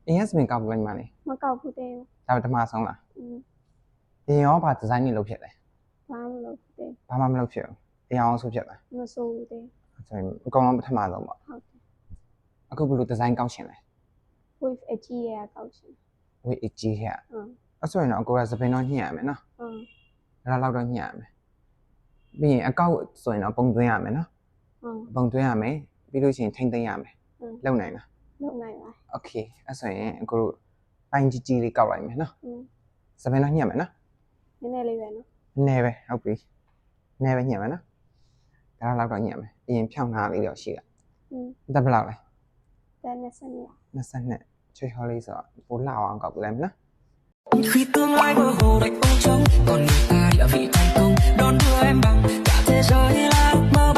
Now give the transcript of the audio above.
AS မင်းကောက်လိုက်မှလေ မကောက်ဘူးတဲ့ ဒါပထမဆုံးလားဒီရောဘာဒီဇိုင်းနေလုပ်ဖြစ်လဲ ဘာမလုပ်ဘူးတဲ့ ဘာမှမလုပ်ဖြစ်ဘူးတရားအောင်ဆိုဖြစ်လား မဆိုးဘူးတဲ့ ဆိုရင်အကောင်လုံးပထမဆုံးပေါ့ ဟုတ်တယ် အခုဘယ်လိုဒီဇိုင်းကောက်ရှင်လဲ wave အကြီးရကောက်ရှင် ဝေးအကြီးခဲ့ ဟုတ် အဲ့ဆိုရင်တော့အကိုကစပင်တော့ညှက်ရမယ်နော် ဟုတ် ဒါတော့တော့ညှက်ရမယ်ပြီးရင်အကောက်ဆိုရင်တော့ပုံသွင်းရမယ်နော် ဟုတ် ပုံသွင်းရမယ်ပြီးလို့ရှိရင်ထိမ့်သိမ်းရမယ် ဟုတ် လုံနိုင်လား လုပ်နိုင်ပါ โอเคအဲ့ဆိုရင်အကိုတို့ပိုင်းကြီးကြီးလေးကောက်လိုက်မယ်နော် ဟုတ် စပင်တော့ညှက်မယ်နော် နည်းနည်းလေးပဲနော် နည်းပဲဟုတ်ပြီနည်းပဲညှက်မယ်နော်ဒါတော့တော့ညှက်မယ်ပြီးရင်ဖြောင်းထားလေးတော့ရှိတာ ဟုတ် တက်ဘယ်လောက်လဲ တဲ့20နှစ် 22ချွေဟောလေးဆိုတော့ပိုလှအောင်ကောက်ပြလိုက်မယ်နော် Khi tương lai mơ hồ đầy ôm trống còn người ta địa vị thành công đón đưa em bằng cả thế giới là ước mơ